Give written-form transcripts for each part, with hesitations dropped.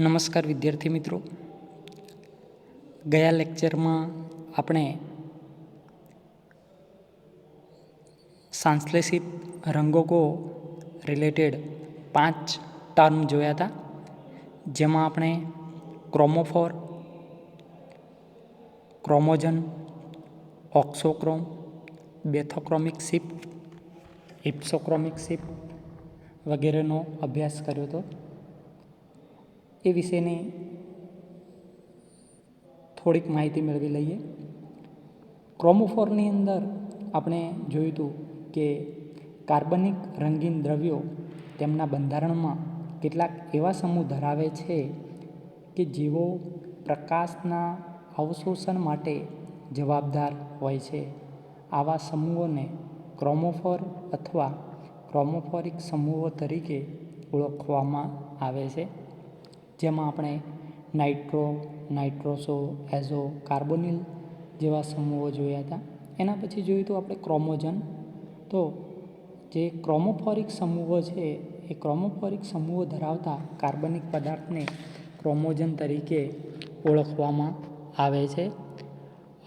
નમસ્કાર વિદ્યાર્થી મિત્રો, ગયા લેક્ચરમાં આપણે સંશ્લેષિત રંગકો રિલેટેડ 5 ટર્મ જોયા હતા, જેમાં આપણે ક્રોમોફોર, ક્રોમોજન, ઓક્સોક્રોમ, બેથોક્રોમિક શિફ્ટ, હિપ્સોક્રોમિક શિફ્ટ વગેરેનો અભ્યાસ કર્યો હતો. એ વિશેની થોડીક માહિતી મેળવી લઈએ. ક્રોમોફોરની અંદર આપણે જોયું હતું કે કાર્બનિક રંગીન દ્રવ્યો તેમના બંધારણમાં કેટલાક એવા સમૂહ ધરાવે છે કે જેઓ પ્રકાશના અવશોષણ માટે જવાબદાર હોય છે. આવા સમૂહોને ક્રોમોફોર અથવા ક્રોમોફોરિક સમૂહો તરીકે ઓળખવામાં આવે છે, જેમાં આપણે નાઇટ્રો, નાઇટ્રોસો, એઝો, કાર્બોનિલ જેવા સમૂહો જોયા હતા. એના પછી જોયું હતું આપણે ક્રોમોજન. તો જે ક્રોમોફોરિક સમૂહો છે એ ક્રોમોફોરિક સમૂહો ધરાવતા કાર્બનિક પદાર્થને ક્રોમોજન તરીકે ઓળખવામાં આવે છે.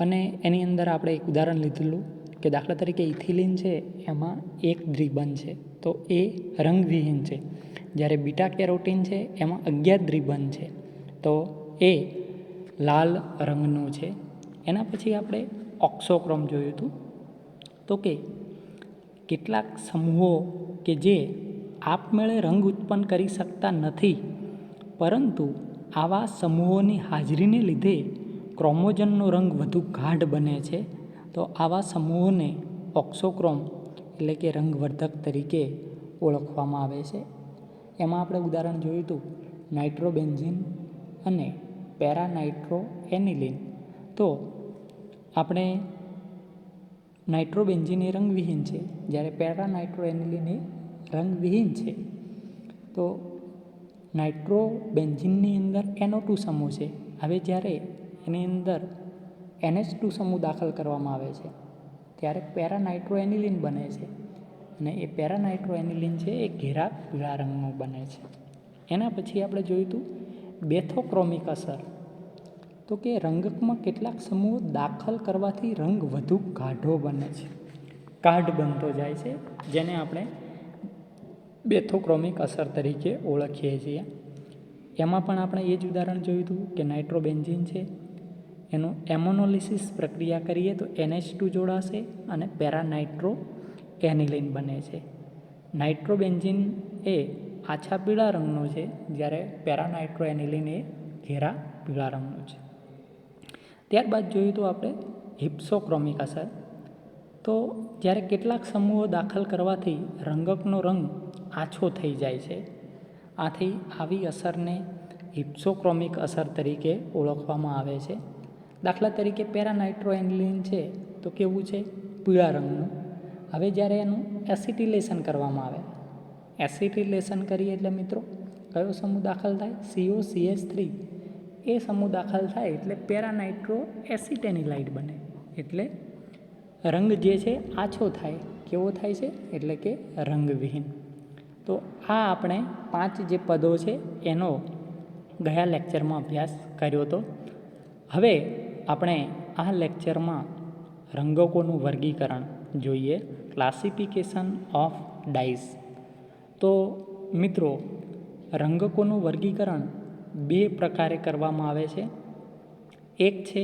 અને એની અંદર આપણે એક ઉદાહરણ લીધેલું કે દાખલા તરીકે ઇથિલિન છે, એમાં એક દ્વિબંધ છે તો એ રંગવિહીન છે. જ્યારે બીટા કેરોટીન છે એમાં 11 દ્વિબંધ છે તો એ લાલ રંગનું છે. એના પછી આપણે ઓક્સોક્રોમ જોયું હતું. તો કે કેટલાક સમૂહો કે જે આપમેળે રંગ ઉત્પન્ન કરી શકતા નથી, પરંતુ આવા સમૂહોની હાજરીને લીધે ક્રોમોજનનો રંગ વધુ ગાઢ બને છે, તો આવા સમૂહોને ઓક્સોક્રોમ એટલે કે રંગવર્ધક તરીકે ઓળખવામાં આવે છે. એમાં આપણે ઉદાહરણ જોયું હતું નાઇટ્રોબેન્ઝીન અને પેરાનાઇટ્રોએનિલિન. તો આપણે નાઇટ્રોબેન્ઝીન એ રંગવિહીન છે, જ્યારે પેરાનાઇટ્રોએનિલિન એ રંગવિહીન છે. તો નાઇટ્રોબેન્ઝીનની અંદર NO2 સમૂહ છે. હવે જ્યારે એની અંદર NH2 સમૂહ દાખલ કરવામાં આવે છે ત્યારે પેરાનાઇટ્રોએનિલિન બને છે, અને એ પેરાનાઇટ્રોએનિલિન છે એ ઘેરા પીળા રંગનું બને છે. એના પછી આપણે જોયું હતું બેથોક્રોમિક અસર. તો કે રંગકમાં કેટલાક સમૂહો દાખલ કરવાથી રંગ વધુ ગાઢો બને છે, ગાઢ બનતો જાય છે, જેને આપણે બેથોક્રોમિક અસર તરીકે ઓળખીએ છીએ. એમાં પણ આપણે એ જ ઉદાહરણ જોયું હતું કે નાઇટ્રોબેન્ઝીન છે, એનું એમોનોલિસિસ પ્રક્રિયા કરીએ તો NH2 જોડાશે અને પેરાનાઇટ્રોએનિલિન બને છે. નાઇટ્રોબેન્ઝીન એ આછા પીળા રંગનું છે, જ્યારે પેરાનાઇટ્રોએનિલિન એ ઘેરા પીળા રંગનું છે. ત્યારબાદ જોયું તો આપણે હિપ્સોક્રોમિક અસર. તો જ્યારે કેટલાક સમૂહો દાખલ કરવાથી રંગકનો રંગ આછો થઈ જાય છે, આથી આવી અસરને હિપ્સોક્રોમિક અસર તરીકે ઓળખવામાં આવે છે. દાખલા તરીકે પેરાનાઇટ્રોએનિલિન છે તો કેવું છે? પીળા રંગનું. હવે જ્યારે એનું એસિટિલેશન કરવામાં આવે, એસિટિલેશન કરીએ એટલે મિત્રો કયો સમૂહ દાખલ થાય? COCH3. એ સમૂહ દાખલ થાય એટલે પેરાનાઇટ્રો એસિટેનિલાઇડ બને, એટલે રંગ જે છે આછો થાય. કેવો થાય છે? એટલે કે રંગવિહીન. તો આ આપણે 5 જે પદો છે એનો ગયા લેક્ચરમાં અભ્યાસ કર્યો હતો. હવે આપણે આ લેક્ચરમાં રંગકોનું વર્ગીકરણ જોઈએ, ક્લાસિફિકેશન ઓફ ડાઇઝ. તો મિત્રો, રંગકોનું વર્ગીકરણ 2 પ્રકારે કરવામાં આવે છે. એક છે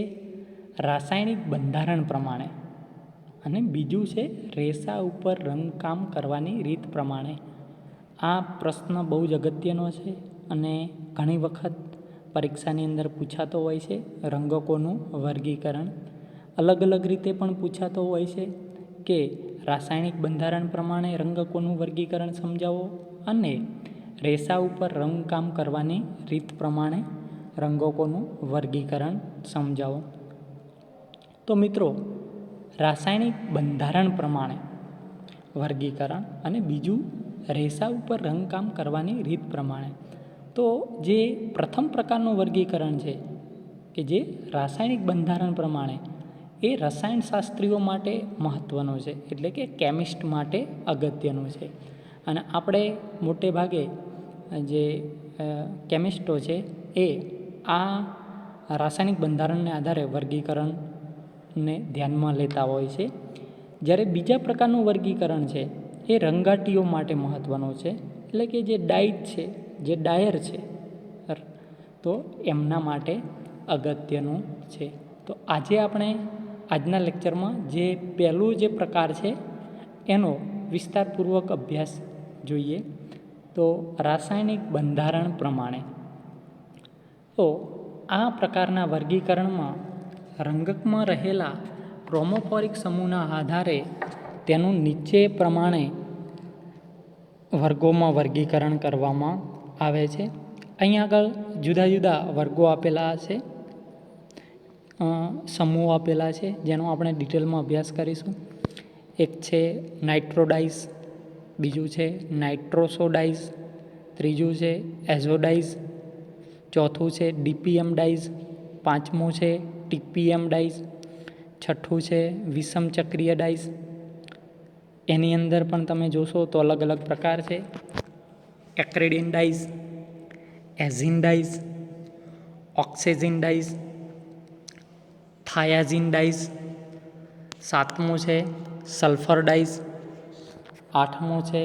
રાસાયણિક બંધારણ પ્રમાણે અને બીજું છે રેસા ઉપર રંગકામ કરવાની રીત પ્રમાણે. આ પ્રશ્ન બહુ જ અગત્યનો છે અને ઘણી વખત પરીક્ષાની અંદર પૂછાતો હોય છે. રંગકોનું વર્ગીકરણ અલગ અલગ રીતે પણ પૂછાતો હોય છે કે રાસાયણિક બંધારણ પ્રમાણે રંગકોનું વર્ગીકરણ સમજાવો અને રેસા ઉપર રંગકામ કરવાની રીત પ્રમાણે રંગકોનું વર્ગીકરણ સમજાવો. તો મિત્રો, રાસાયણિક બંધારણ પ્રમાણે વર્ગીકરણ અને બીજું રેસા ઉપર રંગકામ કરવાની રીત પ્રમાણે. તો જે પ્રથમ પ્રકારનું વર્ગીકરણ છે કે જે રાસાયણિક બંધારણ પ્રમાણે, એ રસાયણશાસ્ત્રીઓ માટે મહત્ત્વનું છે, એટલે કે કેમિસ્ટ માટે અગત્યનું છે. અને આપણે મોટે ભાગે જે કેમિસ્ટો છે એ આ રાસાયણિક બંધારણને આધારે વર્ગીકરણને ધ્યાનમાં લેતા હોય છે. જ્યારે બીજા પ્રકારનું વર્ગીકરણ છે એ રંગાટીઓ માટે મહત્ત્વનું છે, એટલે કે જે ડાઇટ છે, જે ડાયર છે, તો એમના માટે અગત્યનું છે. તો આજે આપણે આજના લેક્ચરમાં જે પહેલું જે પ્રકાર છે એનો વિસ્તારપૂર્વક અભ્યાસ જોઈએ. તો રાસાયણિક બંધારણ પ્રમાણે તો આ પ્રકારના વર્ગીકરણમાં રંગકમાં રહેલા ક્રોમોફોરિક સમૂહના આધારે તેનું નીચે પ્રમાણે વર્ગોમાં વર્ગીકરણ કરવામાં આવે છે. અહીં આગળ જુદા જુદા વર્ગો આપેલા છે, સમૂહ આપેલા છે, જેનો આપણે ડિટેલમાં અભ્યાસ કરીશું. એક છે નાઇટ્રોડાઇઝ, બીજું છે નાઇટ્રોસોડાઇઝ, ત્રીજું છે એઝોડાઇઝ, ચોથું છે ડીપીએમ ડાઇઝ, પાંચમું છે ટીપીએમ ડાઇઝ, છઠ્ઠું છે વિષમ ચક્રીય ડાઇઝ. એની અંદર પણ તમે જોશો તો અલગ અલગ પ્રકાર છે: એક્રેડિન ડાઇઝ, એઝિન ડાઇઝ, ઓક્સેઝિન ડાઇઝ, થાયાઝિન ડાઇઝ. સાતમું છે સલ્ફર ડાઇઝ, આઠમું છે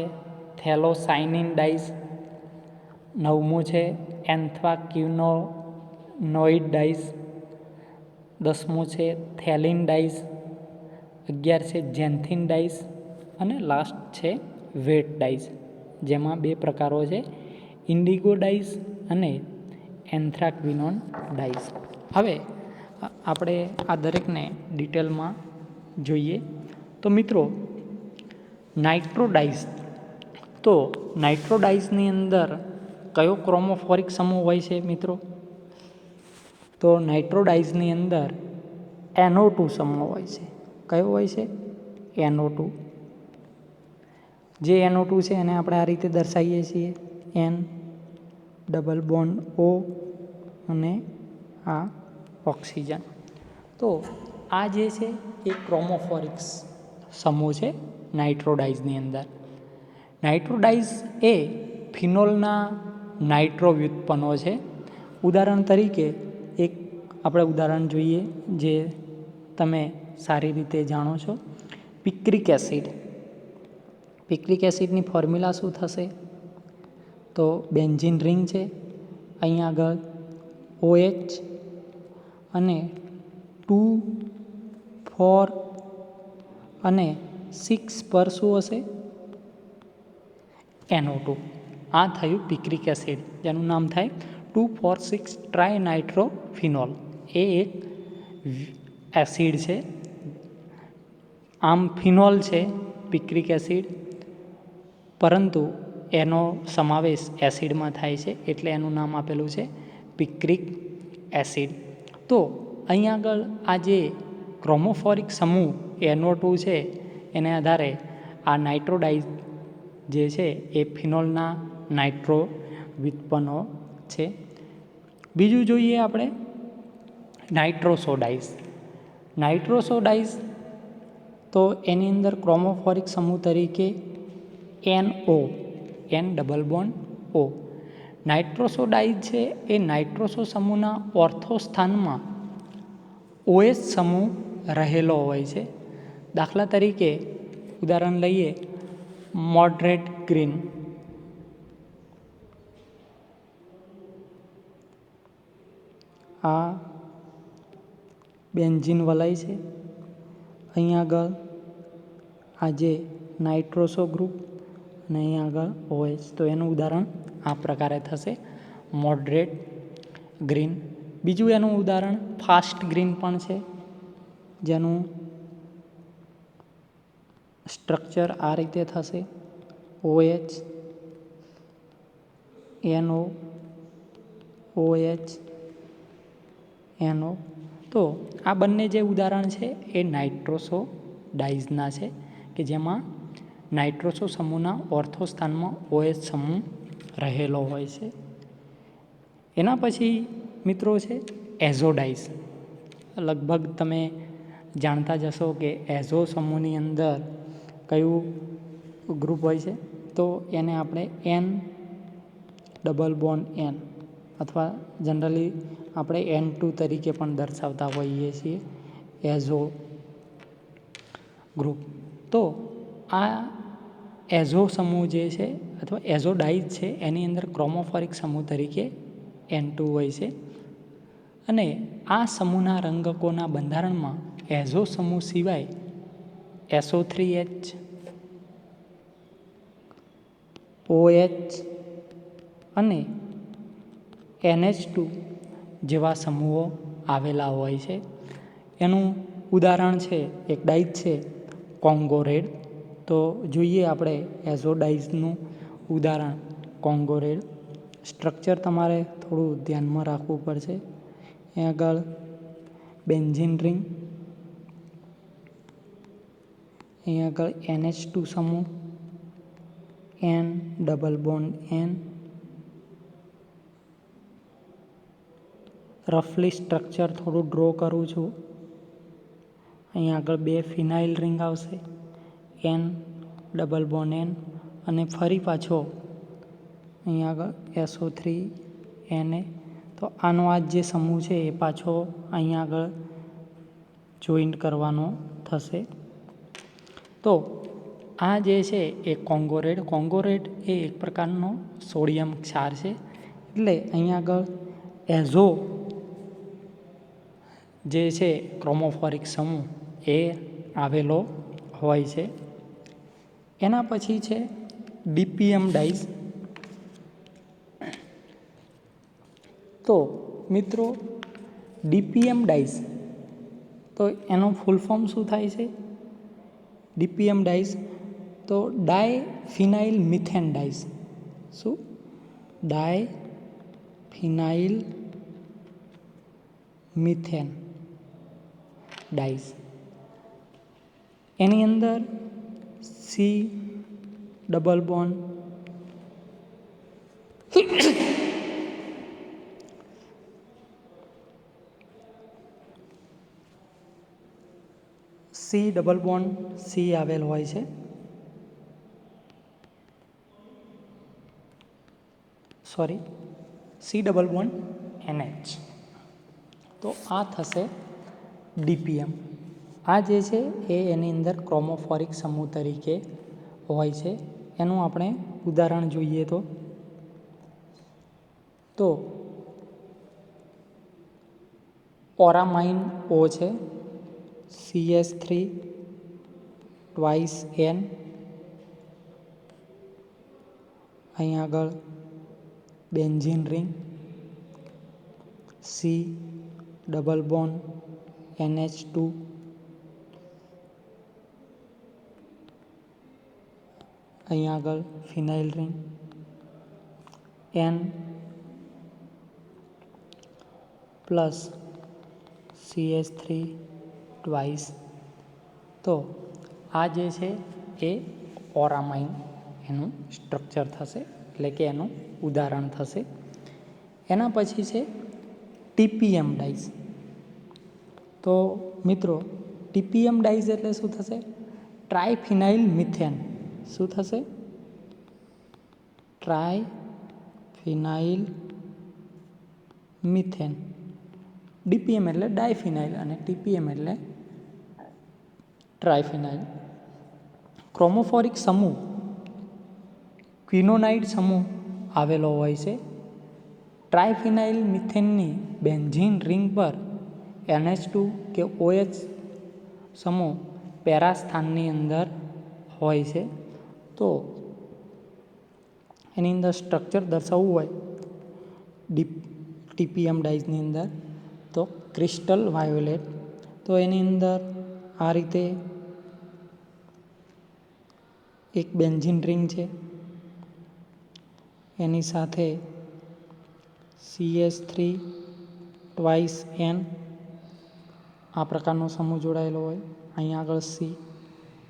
થેલોસાયનિન ડાઇઝ, નવમું છે એન્થ્રાક્વિનોઇડ ડાઇઝ, દસમું છે થેલિન ડાઇઝ, 11 છે ઝેન્થિન ડાઇઝ અને લાસ્ટ છે વેટ ડાઇઝ, જેમાં બે પ્રકારો છે ઇન્ડિગો ડાઇઝ અને એન્થ્રાક્વિનોન ડાઇઝ. હવે આપણે આ દરેકને ડિટેલમાં જોઈએ. તો મિત્રો નાઇટ્રોડાઇઝ, તો નાઇટ્રોડાઇઝની અંદર કયો ક્રોમોફોરિક સમૂહ હોય છે મિત્રો? તો નાઇટ્રોડાઇઝની અંદર NO2 સમૂહ હોય છે. કયો હોય છે? NO2. જે NO2 છે એને આપણે આ રીતે દર્શાવીએ છીએ, N ડબલ બોન્ડ O અને આ ઓક્સિજન. તો આ જે છે એ ક્રોમોફોરિક્સ સમૂહ છે નાઇટ્રોડાઇઝની અંદર. નાઇટ્રોડાઇઝ એ ફિનોલના નાઇટ્રો વ્યુત્પન્નો છે. ઉદાહરણ તરીકે એક આપણે ઉદાહરણ જોઈએ જે તમે સારી રીતે જાણો છો, પિક્રિક એસિડ. પિક્રિક એસિડની ફોર્મ્યુલા શું થશે? તો બેન્ઝીન રિંગ છે, અહીં આગળ OH અને 2, 4 અને 6 પર શું હશે? NO2. આ થયું પિક્રિક એસિડ, જેનું નામ થાય 2,4,6 ટ્રાયનાઇટ્રોફિનોલ. એ એક એસિડ છે. આમ ફિનોલ છે પિક્રિક એસિડ, પરંતુ એનો સમાવેશ એસિડમાં થાય છે એટલે એનું નામ આપેલું છે પિક્રિક એસિડ. તો અહીં આગળ આ જે ક્રોમોફોરિક સમૂહ NO2 છે એને આધારે આ નાઇટ્રોડાઇઝ જે છે એ ફિનોલના નાઇટ્રો વ્યુત્પન્નો છે. બીજું જોઈએ આપણે નાઇટ્રોસોડાઇઝ. નાઇટ્રોસોડાઇઝ તો એની અંદર ક્રોમોફોરિક સમૂહ તરીકે NO, N double bond O. નાઇટ્રોસોડાઇઝ છે એ નાઇટ્રોસો સમૂહના ઓર્થો સ્થાનમાં OH સમૂહ રહેલો હોય છે. દાખલા તરીકે ઉદાહરણ લઈએ, મોડરેટ ગ્રીન. આ બેન્ઝીન વલય છે, અહીં આગળ આ જે નાઇટ્રોસો ગ્રુપ અને અહીં આગળ OH. તો એનું ઉદાહરણ આ પ્રકારે થશે, મોડરેટ ગ્રીન. બીજું એનું ઉદાહરણ ફાસ્ટ ગ્રીન પણ છે, જેનું સ્ટ્રક્ચર આ રીતે થશે, OH, NO, OH, NO. તો આ બંને જે ઉદાહરણ છે એ નાઇટ્રોસોડાઇઝના છે, કે જેમાં નાઇટ્રોસો સમૂહના ઓર્થો સ્થાનમાં OH સમૂહ રહેલો હોય છે. એના પછી મિત્રો છે એઝોડાઇઝ. લગભગ તમે જાણતા જ હશો કે એઝો સમૂહની અંદર કયું ગ્રુપ હોય છે? તો એને આપણે N ડબલ બોન્ડ N અથવા જનરલી આપણે N2 તરીકે પણ દર્શાવતા હોઈએ છીએ એઝો ગ્રુપ. તો આ એઝો સમૂહ જે છે અથવા એઝો ડાઇઝ છે એની અંદર ક્રોમોફોરિક સમૂહ તરીકે N2 હોય છે. અને આ સમૂહના રંગકોના બંધારણમાં એઝો સમૂહ સિવાય SO3H, OH અને NH2 જેવા સમૂહો આવેલા હોય છે. એનું ઉદાહરણ છે એક ડાઇઝ છે કોંગો રેડ. તો જોઈએ આપણે એઝો ડાઇઝનું ઉદાહરણ કોંગો રેડ. સ્ટ્રક્ચર તમારે થોડું ધ્યાનમાં રાખવું પડશે. અહીં આગળ બેન્ઝીન રિંગ, અહીં આગળ NH2 સમૂહ, N ડબલ બોન્ડ N. રફલી સ્ટ્રક્ચર થોડું ડ્રો કરું છું. અહીં આગળ 2 ફિનાઇલ રિંગ આવશે, N ડબલ બોન્ડ N, અને ફરી પાછો અહીં આગળ SO3 Na. તો આનો આ જે સમૂહ છે એ પાછો અહીં આગળ જોઈન્ટ કરવાનો થશે. તો આ જે છે એ કોંગોરેડ. કોંગોરેડ એ એક પ્રકારનો સોડિયમ ક્ષાર છે. એટલે અહીં આગળ એઝો જે છે ક્રોમોફોરિક સમૂહ એ આવેલો હોય છે. એના પછી છે ડીપીએમ ડાઇઝ. તો મિત્રો ડીપીએમ ડાઇઝ, તો એનો ફૂલ ફોર્મ શું થાય છે? ડીપીએમ ડાઇઝ તો ડાય ફિનાઇલ મિથેન ડાઇઝ. શું? ડાય ફિનાઇલ મિથેન ડાઇઝ. એની અંદર C ડબલ બોન્ડ C આવેલ હોય છે. C double bond NH. તો આ થશે ડીપીએમ. આ જે છે એ એની અંદર ક્રોમોફોરિક સમૂહ તરીકે હોય છે. એનું આપણે ઉદાહરણ જોઈએ તો ઓરામાઇન O છે, CH3 ટ્વાઇસ N. અહીં આગળ benzene ring, C double bond NH2. અહીં આગળ phenyl ring, N plus CH3 twice. તો આ જે છે એ ઓરામાઇન એનું સ્ટ્રક્ચર થશે, એટલે કે એનું ઉદાહરણ થશે. એના પછી છે ટીપીએમ ડાઇઝ. તો મિત્રો ટીપીએમ ડાઇઝ એટલે શું થશે? ટ્રાયફિનાઇલ મિથેન. શું થશે? ટ્રાયફિનાઇલ મિથેન. ડીપીએમ એટલે ડાયફિનાઇલ અને ટીપીએમ એટલે ટ્રાયફિનાઇલ. ક્રોમોફોરિક સમૂહ ક્વિનોનાઇડ સમૂહ આવેલો હોય છે. ટ્રાયફિનાઇલ મિથેનની બેન્ઝીન રિંગ પર NH2 કે OH સમૂહ પેરા સ્થાનની અંદર હોય છે. તો એની અંદર સ્ટ્રક્ચર દર્શાવવું હોય ટીપીએમ ડાઇઝની અંદર તો ક્રિસ્ટલ વાયોલેટ. તો એની અંદર આ રીતે એક બેન્ઝીન રિંગ છે, એની સાથે CH3 ટ્વાઇસ N આ પ્રકારનો સમૂહ જોડાયેલો હોય. અહીં આગળ C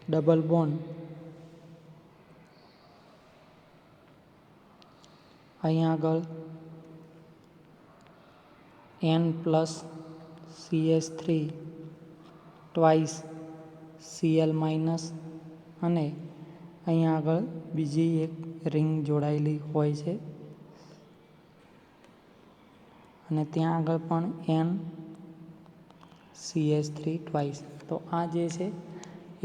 ડબલ બોન્ડ, અહીં આગળ N plus CH3 twice Cl minus, અને અહીં આગળ બીજી એક રિંગ જોડાયેલી હોય છે. અને ત્યાં આગળ પણ NCH3 ટ્વાઇસ. તો આ જે છે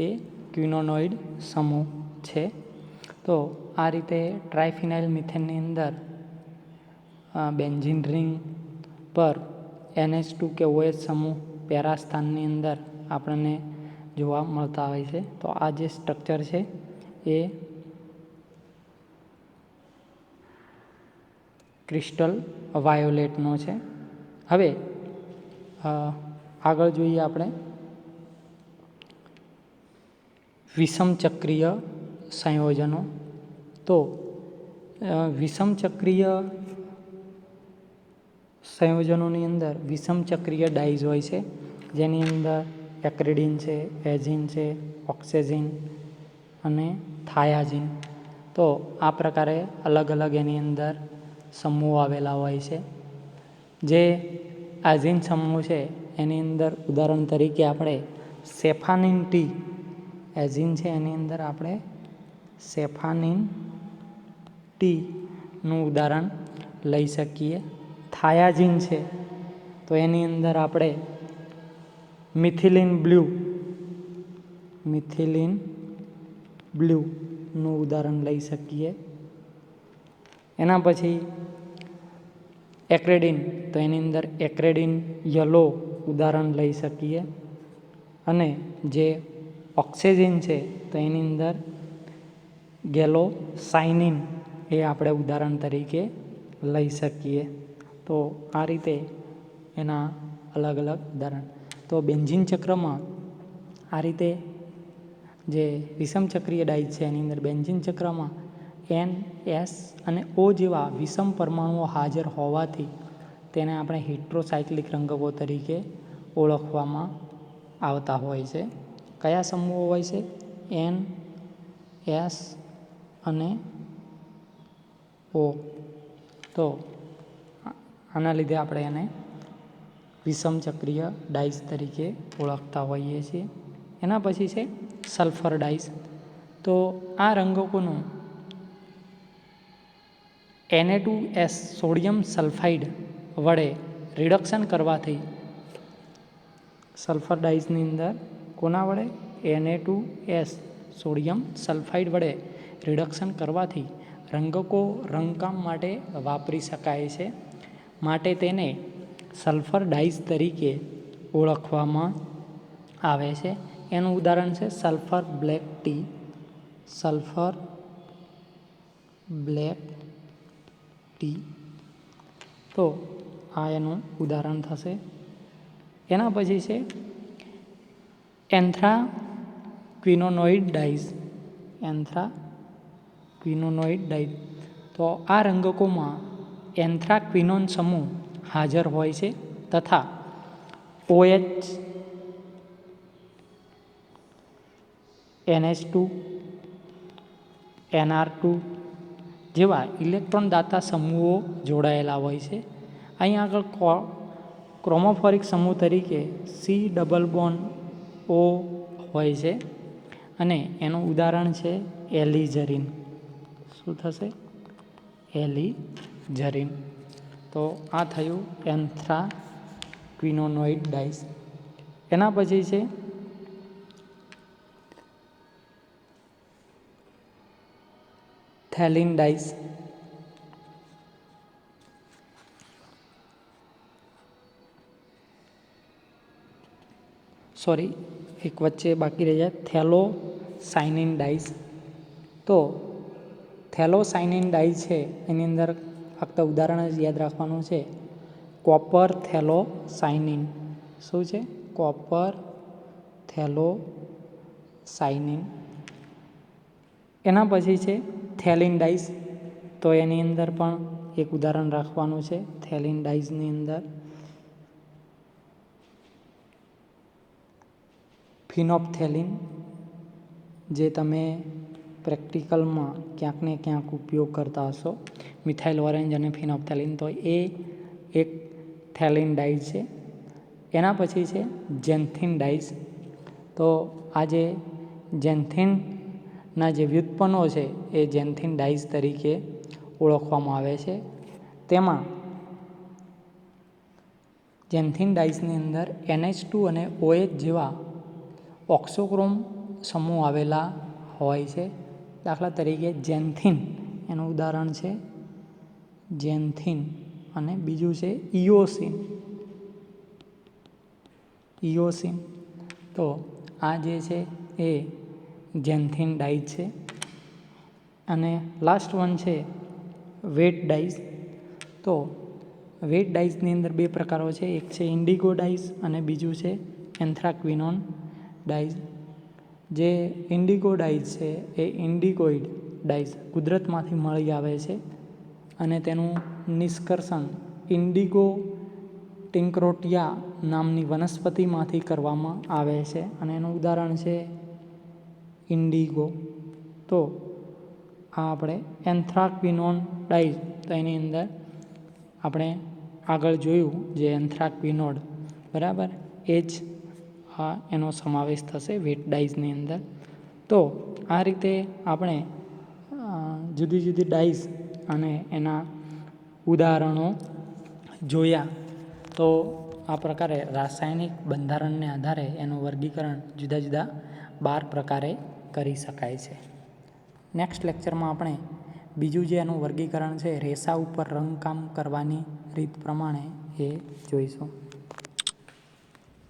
એ ક્વિનોનોઇડ સમૂહ છે. તો આ રીતે ટ્રાયફિનાઇલ મિથેનની અંદર બેન્ઝીન રિંગ પર NH2 કે OH સમૂહ પેરા સ્થાનની અંદર આપણને જોવા મળતા હોય છે. તો આ જે સ્ટ્રક્ચર છે એ ક્રિસ્ટલ વાયોલેટનો છે. હવે આગળ જોઈએ આપણે વિષમ ચક્રીય સંયોજનો. તો વિષમ ચક્રીય સંયોજનોની અંદર વિષમ ચક્રીય ડાઈઝ હોય છે, જેની અંદર એક્રિડિન છે, એઝિન છે, ઓક્સેઝિન અને થાયાઝિન. તો આ પ્રકારે અલગ અલગ એની અંદર સમૂહ આવેલા હોય છે. જે એઝિન સમૂહ છે એની અંદર ઉદાહરણ તરીકે આપણે સેફાનિન ટી, એઝિન છે એની અંદર આપણે સેફાનિન ટીનું ઉદાહરણ લઈ શકીએ. થાયાઝિન છે તો એની અંદર આપણે મિથિલિન બ્લૂનું ઉદાહરણ લઈ શકીએ. એના પછી એક્રેડિન, તો એની અંદર એક્રેડિન યલો ઉદાહરણ લઈ શકીએ. અને જે ઓક્સેઝિન છે તો એની અંદર ગેલોસાઇનિન એ આપણે ઉદાહરણ તરીકે લઈ શકીએ. તો આ રીતે એના અલગ અલગ ઉદાહરણ. તો બેન્ઝીન ચક્રમાં આ રીતે જે વિષમ ચક્રીય ડાઈઝ છે એની અંદર બેન્ઝીન ચક્રમાં NS અને O જેવા વિષમ પરમાણુઓ હાજર હોવાથી તેને આપણે હેટ્રોસાયક્લિક રંગકો તરીકે ઓળખવામાં આવતા હોય છે. કયા સમૂહો હોય છે? N, S અને O. તો આના લીધે આપણે એને વિષમ ચક્રીય ડાઈઝ તરીકે ઓળખતા હોઈએ છીએ. એના પછી છે સલ્ફર ડાઈઝ. તો આ રંગકોનું Na2S સોડિયમ સલ્ફાઇડ વડે રિડક્શન કરવાથી સલ્ફર ડાઈઝની અંદર કોના વડે? Na2S સોડિયમ સલ્ફાઇડ વડે રિડક્શન કરવાથી રંગકો રંગકામ માટે વાપરી શકાય છે. માટે તેને સલ્ફર ડાઈઝ તરીકે ઓળખવામાં આવે છે. એનું ઉદાહરણ છે સલ્ફર બ્લેક ટી. તો આ એનું ઉદાહરણ થશે. એના પછી છે એન્થ્રાક્વિનોનોઇડ ડાઈઝ. તો આ રંગકોમાં એન્થ્રાક્વિનોન સમૂહ હાજર હોય છે તથા OH, NH2, NR2 જેવા ઇલેક્ટ્રોન દાતા સમૂહો જોડાયેલા હોય છે. અહીં આગળ ક્રોમોફોરિક સમૂહ તરીકે C ડબલ બોન્ડ O હોય છે અને એનું ઉદાહરણ છે એલિઝરીન. શું થશે? એલિઝરીન. તો આ થયું એન્થ્રાક્વિનોનોઇડ ડાઈઝ. એના પછી છે થેલિન ડાઈઝ. એક વચ્ચે બાકી રહી જાય થેલોસાઇનિન ડાઈઝ. તો થેલોસાઇનિન ડાઈઝ છે એની અંદર ફક્ત ઉદાહરણ જ યાદ રાખવાનું છે. કોપર થેલોસાઇનિન. શું છે? કોપર થેલોસાઇનિન. એના પછી છે થેલિન ડાઈઝ. તો એની અંદર પણ એક ઉદાહરણ રાખવાનું છે. થેલિન ડાઈઝની અંદર ફિનોપ્થેલિન, જે તમે પ્રેક્ટિકલમાં ક્યાંક ને ક્યાંક ઉપયોગ કરતા હશો. મિથાઇલ ઓરેન્જ અને ફિનોપ્થેલિન, તો એ એક થેલિન ડાઈઝ છે. એના પછી છે ઝેન્થિન ડાઈઝ. તો આ જે ઝેન્થિનના જે વ્યુત્પન્નો છે એ ઝેન્થિન ડાઈઝ તરીકે ઓળખવામાં આવે છે. તેમાં ઝેન્થિન ડાઇસની અંદર NH2 અને OH જેવા ઓક્સોક્રોમ સમૂહ આવેલા હોય છે. દાખલા તરીકે ઝેન્થિન એનું ઉદાહરણ છે ઝેન્થિન, અને બીજું છે ઇઓસિન. તો આ જે છે એ ઝેન્થિન ડાઇસ છે. અને લાસ્ટ વન છે વેટ ડાઇસ. તો વેટ ડાઇસની અંદર બે પ્રકારો છે, એક છે ઇન્ડિગો ડાઇસ અને બીજું છે એન્થ્રાક્વિનોન ડાઇસ. જે ઇન્ડિગો ડાઇસ છે એ ઇન્ડિગોઇડ ડાઇસ કુદરતમાંથી મળી આવે છે અને તેનું નિષ્કર્ષણ ઇન્ડિગો ટિંક્રોટિયા નામની વનસ્પતિમાંથી કરવામાં આવે છે અને એનું ઉદાહરણ છે ઇન્ડિગો. તો આ આપણે એન્થ્રાક્વિનોન ડાઇસ, તો એની અંદર આપણે આગળ જોયું જે એન્થ્રાક્વિનોડ, બરાબર, એ જ એનો સમાવેશ થશે વેટ ડાઇસની અંદર. તો આ રીતે આપણે જુદી જુદી ડાઇસ અને એના ઉદાહરણો જોયા. તો આ પ્રકારે રાસાયણિક બંધારણને આધારે એનું વર્ગીકરણ જુદા જુદા 12 પ્રકારે કરી શકાય છે. નેક્સ્ટ લેક્ચરમાં આપણે બીજું જે એનું વર્ગીકરણ છે રેસા ઉપર રંગકામ કરવાની રીત પ્રમાણે એ જોઈશું.